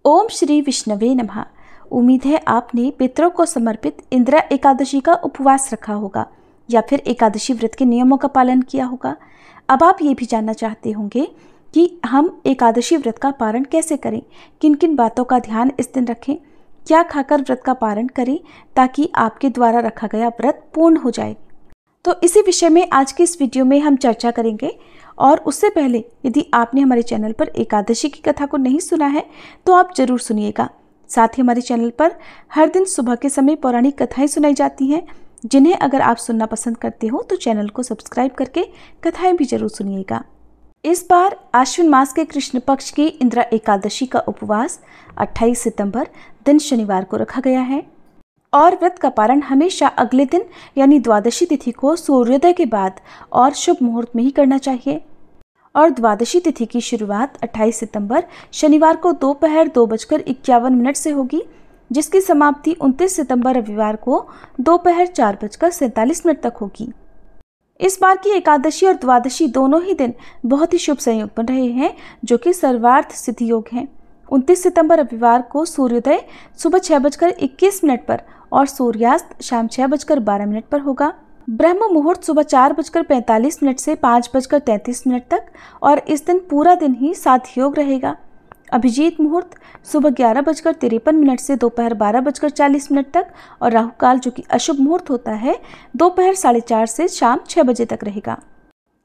ओम श्री विष्णवे नमः। उम्मीद है आपने पितरों को समर्पित इंदिरा एकादशी का उपवास रखा होगा या फिर एकादशी व्रत के नियमों का पालन किया होगा। अब आप ये भी जानना चाहते होंगे कि हम एकादशी व्रत का पारण कैसे करें, किन किन बातों का ध्यान इस दिन रखें, क्या खाकर व्रत का पारण करें ताकि आपके द्वारा रखा गया व्रत पूर्ण हो जाए। तो इसी विषय में आज की इस वीडियो में हम चर्चा करेंगे। और उससे पहले यदि आपने हमारे चैनल पर एकादशी की कथा को नहीं सुना है तो आप जरूर सुनिएगा। साथ ही हमारे चैनल पर हर दिन सुबह के समय पौराणिक कथाएं सुनाई जाती हैं, जिन्हें अगर आप सुनना पसंद करते हो तो चैनल को सब्सक्राइब करके कथाएं भी जरूर सुनिएगा। इस बार आश्विन मास के कृष्ण पक्ष की इंदिरा एकादशी का उपवास 28 सितंबर दिन शनिवार को रखा गया है और व्रत का पारण हमेशा अगले दिन यानी द्वादशी तिथि को सूर्योदय के बाद और शुभ मुहूर्त में ही करना चाहिए। और द्वादशी तिथि की शुरुआत 28 सितंबर शनिवार को दोपहर 2:51 से होगी, जिसकी समाप्ति 29 सितंबर रविवार को दोपहर 4:47 तक होगी। इस बार की एकादशी और द्वादशी दोनों ही दिन बहुत ही शुभ संयोग बन रहे हैं, जो कि सर्वार्थ सिद्धि योग हैं। 29 सितंबर रविवार को सूर्योदय सुबह 6:21 पर और सूर्यास्त शाम 6:12 पर होगा। ब्रह्म मुहूर्त सुबह 4:45 से 5:33 तक और इस दिन पूरा दिन ही साथ योग रहेगा। अभिजीत मुहूर्त सुबह 11:53 से दोपहर 12:40 तक और राहु काल जो कि अशुभ मुहूर्त होता है दोपहर 4:30 से शाम 6 बजे तक रहेगा।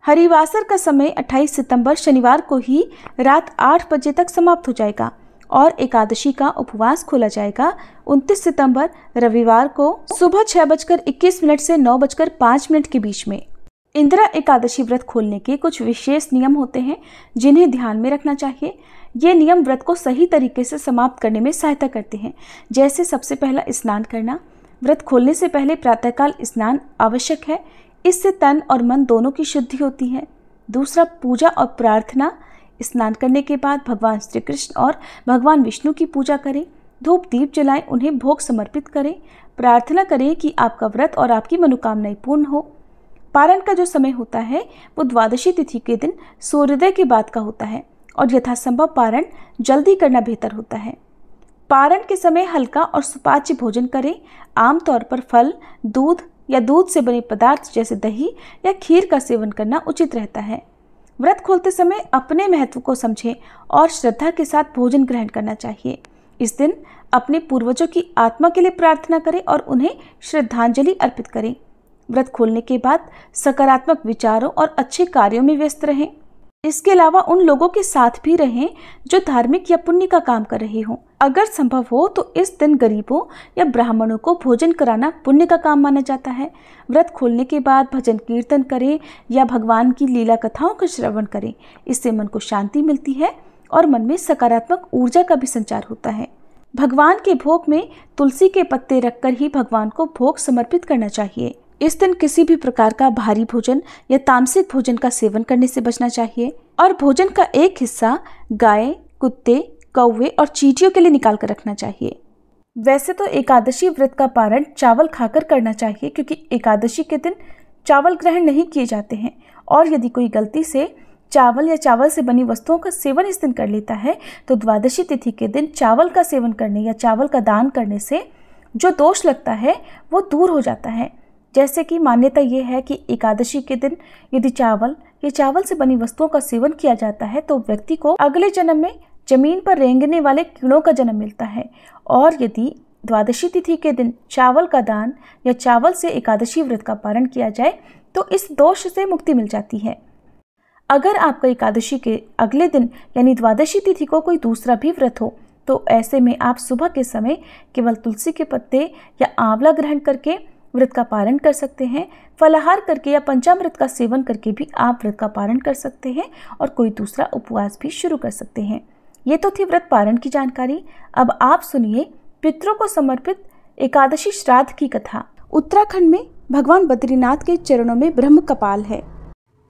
हरिवासर का समय 28 सितंबर शनिवार को ही रात 8 बजे तक समाप्त हो जाएगा और एकादशी का उपवास खोला जाएगा 29 सितंबर रविवार को सुबह 6:21 से 9:05 के बीच में। इंदिरा एकादशी व्रत खोलने के कुछ विशेष नियम होते हैं जिन्हें ध्यान में रखना चाहिए। ये नियम व्रत को सही तरीके से समाप्त करने में सहायता करते हैं। जैसे सबसे पहला स्नान करना। व्रत खोलने से पहले प्रातःकाल स्नान आवश्यक है, इससे तन और मन दोनों की शुद्धि होती है। दूसरा, पूजा और प्रार्थना। स्नान करने के बाद भगवान श्री कृष्ण और भगवान विष्णु की पूजा करें, धूप दीप जलाएं, उन्हें भोग समर्पित करें, प्रार्थना करें कि आपका व्रत और आपकी मनोकामनाएं पूर्ण हो। पारण का जो समय होता है वो द्वादशी तिथि के दिन सूर्योदय के बाद का होता है और यथासंभव पारण जल्दी करना बेहतर होता है। पारण के समय हल्का और सुपाच्य भोजन करें। आमतौर पर फल, दूध या दूध से बने पदार्थ जैसे दही या खीर का सेवन करना उचित रहता है। व्रत खोलते समय अपने महत्व को समझें और श्रद्धा के साथ भोजन ग्रहण करना चाहिए। इस दिन अपने पूर्वजों की आत्मा के लिए प्रार्थना करें और उन्हें श्रद्धांजलि अर्पित करें। व्रत खोलने के बाद सकारात्मक विचारों और अच्छे कार्यों में व्यस्त रहें। इसके अलावा उन लोगों के साथ भी रहें जो धार्मिक या पुण्य का काम कर रहे हों। अगर संभव हो तो इस दिन गरीबों या ब्राह्मणों को भोजन कराना पुण्य का काम माना जाता है। व्रत खोलने के बाद भजन कीर्तन करें या भगवान की लीला कथाओं का श्रवण करें। इससे मन को शांति मिलती है और मन में सकारात्मक ऊर्जा का भी संचार होता है। भगवान के भोग में तुलसी के पत्ते रखकर ही भगवान को भोग समर्पित करना चाहिए। इस दिन किसी भी प्रकार का भारी भोजन या तामसिक भोजन का सेवन करने से बचना चाहिए और भोजन का एक हिस्सा गाय, कुत्ते, कौवे और चींटियों के लिए निकाल कर रखना चाहिए। वैसे तो एकादशी व्रत का पारण चावल खाकर करना चाहिए, क्योंकि एकादशी के दिन चावल ग्रहण नहीं किए जाते हैं और यदि कोई गलती से चावल या चावल से बनी वस्तुओं का सेवन इस दिन कर लेता है तो द्वादशी तिथि के दिन चावल का सेवन करने या चावल का दान करने से जो दोष लगता है वो दूर हो जाता है। जैसे कि मान्यता ये है कि एकादशी के दिन यदि चावल या चावल से बनी वस्तुओं का सेवन किया जाता है तो व्यक्ति को अगले जन्म में जमीन पर रेंगने वाले कीड़ों का जन्म मिलता है। और यदि द्वादशी तिथि के दिन चावल का दान या चावल से एकादशी व्रत का पारण किया जाए तो इस दोष से मुक्ति मिल जाती है। अगर आपका एकादशी के अगले दिन यानी द्वादशी तिथि को कोई दूसरा भी व्रत हो तो ऐसे में आप सुबह के समय केवल तुलसी के पत्ते या आंवला ग्रहण करके व्रत का पारण कर सकते हैं। फलाहार करके या पंचामृत का सेवन करके भी आप व्रत का पारण कर सकते हैं और कोई दूसरा उपवास भी शुरू कर सकते हैं। ये तो थी व्रत पारण की जानकारी। अब आप सुनिए पितरों को समर्पित एकादशी श्राद्ध की कथा। उत्तराखंड में भगवान बद्रीनाथ के चरणों में ब्रह्म कपाल है।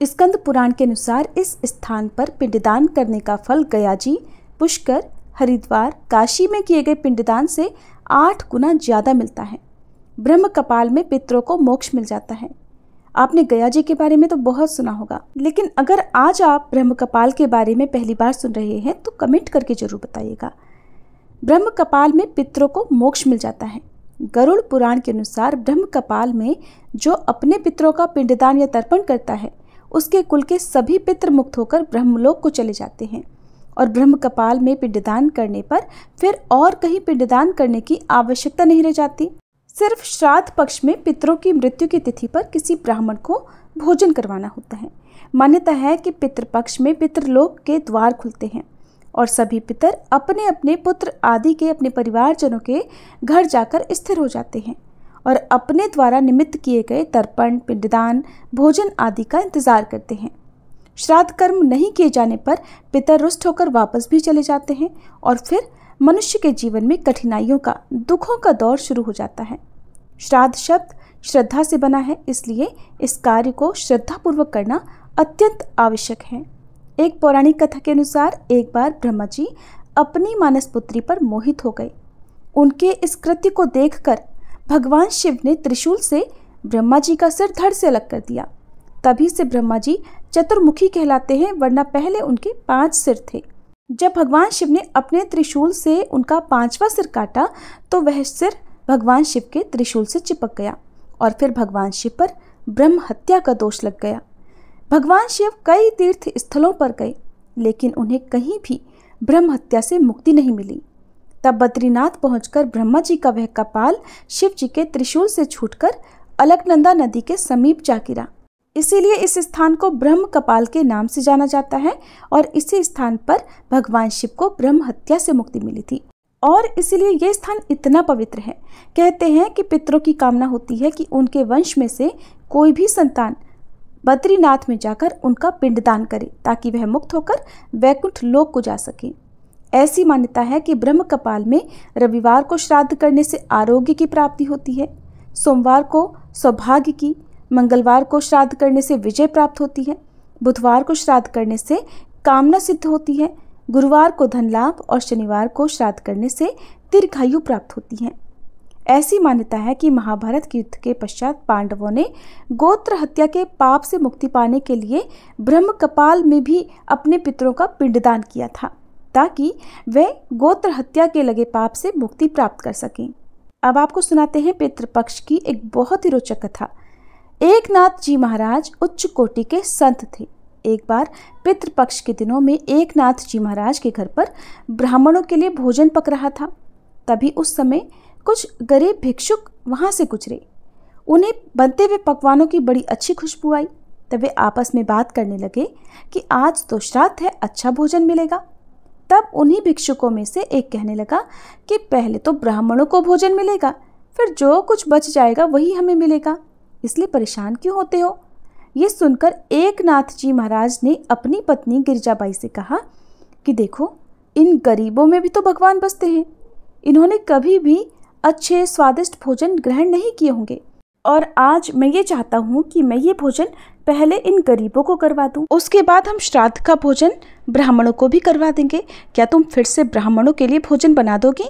स्कंद पुराण के अनुसार इस स्थान पर पिंडदान करने का फल गयाजी, पुष्कर, हरिद्वार, काशी में किए गए पिंडदान से 8 गुना ज्यादा मिलता है। ब्रह्म कपाल में पितरों को मोक्ष मिल जाता है। आपने गया जी के बारे में तो बहुत सुना होगा, लेकिन अगर आज आप ब्रह्म कपाल के बारे में पहली बार सुन रहे हैं तो कमेंट करके जरूर बताइएगा। ब्रह्म कपाल में पितरों को मोक्ष मिल जाता है। गरुड़ पुराण के अनुसार ब्रह्म कपाल में जो अपने पितरों का पिंडदान या तर्पण करता है उसके कुल के सभी पितृ मुक्त होकर ब्रह्मलोक को चले जाते हैं और ब्रह्म कपाल में पिंडदान करने पर फिर और कहीं पिंडदान करने की आवश्यकता नहीं रह जाती। सिर्फ श्राद्ध पक्ष में पितरों की मृत्यु की तिथि पर किसी ब्राह्मण को भोजन करवाना होता है। मान्यता है कि पितृपक्ष में पितृलोक के द्वार खुलते हैं और सभी पितर अपने अपने पुत्र आदि के अपने परिवारजनों के घर जाकर स्थिर हो जाते हैं और अपने द्वारा निमित्त किए गए तर्पण, पिंडदान, भोजन आदि का इंतजार करते हैं। श्राद्ध कर्म नहीं किए जाने पर पितर रुष्ट होकर वापस भी चले जाते हैं और फिर मनुष्य के जीवन में कठिनाइयों का, दुखों का दौर शुरू हो जाता है। श्राद्ध शब्द श्रद्धा से बना है, इसलिए इस कार्य को श्रद्धापूर्वक करना अत्यंत आवश्यक है। एक पौराणिक कथा के अनुसार एक बार ब्रह्मा जी अपनी मानस पुत्री पर मोहित हो गए। उनके इस कृत्य को देखकर भगवान शिव ने त्रिशूल से ब्रह्मा जी का सिर धड़ से अलग कर दिया। तभी से ब्रह्मा जी चतुर्मुखी कहलाते हैं, वरना पहले उनके 5 सिर थे। जब भगवान शिव ने अपने त्रिशूल से उनका 5वां सिर काटा तो वह सिर भगवान शिव के त्रिशूल से चिपक गया और फिर भगवान शिव पर ब्रह्म हत्या का दोष लग गया। भगवान शिव कई तीर्थ स्थलों पर गए लेकिन उन्हें कहीं भी ब्रह्म हत्या से मुक्ति नहीं मिली। तब बद्रीनाथ पहुंचकर ब्रह्मा जी का वह कपाल शिव जी के त्रिशूल से छूटकर अलकनंदा नदी के समीप जा गिरा। इसीलिए इस स्थान को ब्रह्म कपाल के नाम से जाना जाता है और इसी स्थान पर भगवान शिव को ब्रह्म हत्या से मुक्ति मिली थी और इसीलिए यह स्थान इतना पवित्र है। कहते हैं कि पितरों की कामना होती है कि उनके वंश में से कोई भी संतान बद्रीनाथ में जाकर उनका पिंडदान करे ताकि वह मुक्त होकर वैकुंठ लोक को जा सके। ऐसी मान्यता है कि ब्रह्म कपाल में रविवार को श्राद्ध करने से आरोग्य की प्राप्ति होती है, सोमवार को सौभाग्य की, मंगलवार को श्राद्ध करने से विजय प्राप्त होती है, बुधवार को श्राद्ध करने से कामना सिद्ध होती है, गुरुवार को धन लाभ और शनिवार को श्राद्ध करने से दीर्घायु प्राप्त होती है। ऐसी मान्यता है कि महाभारत के युद्ध के पश्चात पांडवों ने गोत्र हत्या के पाप से मुक्ति पाने के लिए ब्रह्म कपाल में भी अपने पितरों का पिंडदान किया था ताकि वे गोत्र हत्या के लगे पाप से मुक्ति प्राप्त कर सकें। अब आपको सुनाते हैं पितृपक्ष की एक बहुत ही रोचक कथा। एकनाथ जी महाराज उच्च कोटि के संत थे। एक बार पितृपक्ष के दिनों में एकनाथ जी महाराज के घर पर ब्राह्मणों के लिए भोजन पक रहा था। तभी उस समय कुछ गरीब भिक्षुक वहां से गुजरे। उन्हें बनते हुए पकवानों की बड़ी अच्छी खुशबू आई। तब वे आपस में बात करने लगे कि आज तो श्राद्ध है, अच्छा भोजन मिलेगा। तब उन्हीं भिक्षुकों में से एक कहने लगा कि पहले तो ब्राह्मणों को भोजन मिलेगा, फिर जो कुछ बच जाएगा वही हमें मिलेगा, इसलिए परेशान क्यों होते हो। ये सुनकर एकनाथ जी महाराज ने अपनी पत्नी गिरिजाबाई से कहा कि देखो, इन गरीबों में भी तो भगवान बसते हैं। इन्होंने कभी भी अच्छे स्वादिष्ट भोजन ग्रहण नहीं किए होंगे और आज मैं ये चाहता हूँ कि मैं ये भोजन पहले इन गरीबों को करवा दूँ, उसके बाद हम श्राद्ध का भोजन ब्राह्मणों को भी करवा देंगे। क्या तुम फिर से ब्राह्मणों के लिए भोजन बना दोगी?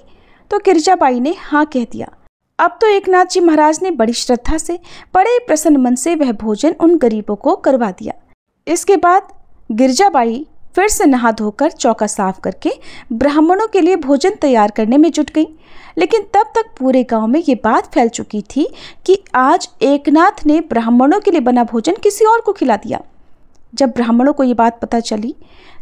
तो गिरिजाबाई ने हाँ कह दिया। अब तो एकनाथ जी महाराज ने बड़ी श्रद्धा से, बड़े प्रसन्न मन से वह भोजन उन गरीबों को करवा दिया। इसके बाद गिरिजाबाई फिर से नहा धोकर चौका साफ करके ब्राह्मणों के लिए भोजन तैयार करने में जुट गई। लेकिन तब तक पूरे गांव में ये बात फैल चुकी थी कि आज एकनाथ ने ब्राह्मणों के लिए बना भोजन किसी और को खिला दिया। जब ब्राह्मणों को ये बात पता चली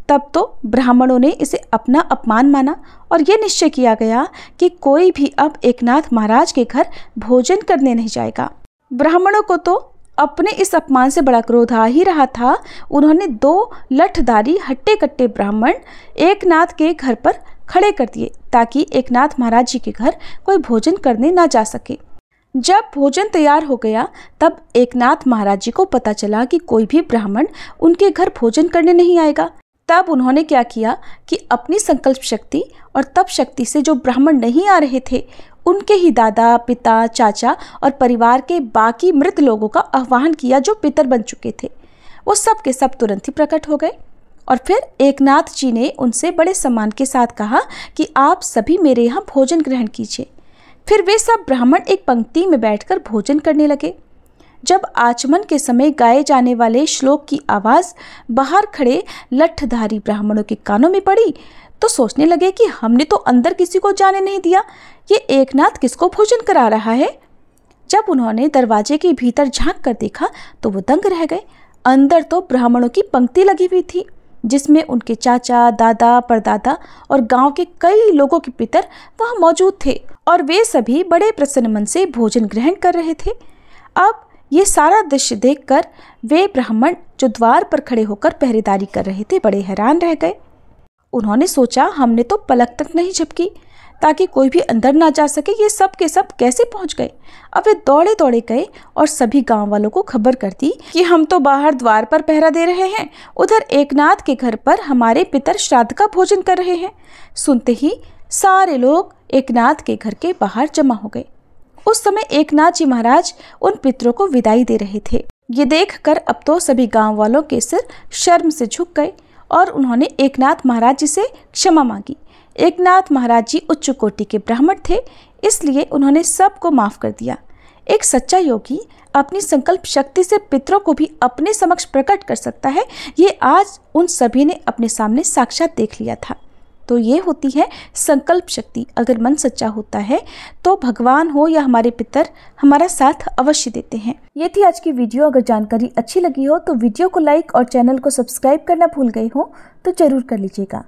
तब तो ब्राह्मणों ने इसे अपना अपमान माना और ये निश्चय किया गया कि कोई भी अब एकनाथ महाराज के घर भोजन करने नहीं जाएगा। ब्राह्मणों को तो अपने इस अपमान से बड़ा क्रोध आ ही रहा था। उन्होंने 2 लठधारी हट्टे कट्टे ब्राह्मण एकनाथ के घर पर खड़े कर दिए ताकि एकनाथ महाराज जी के घर कोई भोजन करने ना जा सके। जब भोजन तैयार हो गया तब एकनाथ महाराज जी को पता चला कि कोई भी ब्राह्मण उनके घर भोजन करने नहीं आएगा। तब उन्होंने क्या किया कि अपनी संकल्प शक्ति और तप शक्ति से जो ब्राह्मण नहीं आ रहे थे उनके ही दादा, पिता, चाचा और परिवार के बाकी मृत लोगों का आह्वान किया जो पितर बन चुके थे। वो सब के सब तुरंत ही प्रकट हो गए और फिर एकनाथ जी ने उनसे बड़े सम्मान के साथ कहा कि आप सभी मेरे यहाँ भोजन ग्रहण कीजिए। फिर वे सब ब्राह्मण एक पंक्ति में बैठकर भोजन करने लगे। जब आचमन के समय गाए जाने वाले श्लोक की आवाज़ बाहर खड़े लठधारी ब्राह्मणों के कानों में पड़ी तो सोचने लगे कि हमने तो अंदर किसी को जाने नहीं दिया, ये एकनाथ किसको भोजन करा रहा है। जब उन्होंने दरवाजे के भीतर झांक कर देखा तो वो दंग रह गए। अंदर तो ब्राह्मणों की पंक्ति लगी हुई थी, जिसमें उनके चाचा, दादा, परदादा और गांव के कई लोगों के पितर वहां मौजूद थे और वे सभी बड़े प्रसन्न मन से भोजन ग्रहण कर रहे थे। अब ये सारा दृश्य देखकर वे ब्राह्मण जो द्वार पर खड़े होकर पहरेदारी कर रहे थे बड़े हैरान रह गए। उन्होंने सोचा, हमने तो पलक तक नहीं झपकी ताकि कोई भी अंदर ना जा सके, ये सब के सब कैसे पहुंच गए। अब वे दौड़े दौड़े गए और सभी गांव वालों को खबर कर दी कि हम तो बाहर द्वार पर पहरा दे रहे हैं, उधर एकनाथ के घर पर हमारे पितर श्राद्ध का भोजन कर रहे हैं। सुनते ही सारे लोग एकनाथ के घर के बाहर जमा हो गए। उस समय एकनाथ जी महाराज उन पितरों को विदाई दे रहे थे। ये देखकर अब तो सभी गांव वालों के सिर शर्म से झुक गए और उन्होंने एकनाथ महाराज जी से क्षमा मांगी। एकनाथ महाराज जी उच्च कोटि के ब्राह्मण थे, इसलिए उन्होंने सबको माफ कर दिया। एक सच्चा योगी अपनी संकल्प शक्ति से पितरों को भी अपने समक्ष प्रकट कर सकता है, ये आज उन सभी ने अपने सामने साक्षात देख लिया था। तो ये होती है संकल्प शक्ति। अगर मन सच्चा होता है तो भगवान हो या हमारे पितर हमारा साथ अवश्य देते हैं। ये थी आज की वीडियो। अगर जानकारी अच्छी लगी हो तो वीडियो को लाइक और चैनल को सब्सक्राइब करना भूल गए हो तो जरूर कर लीजिएगा।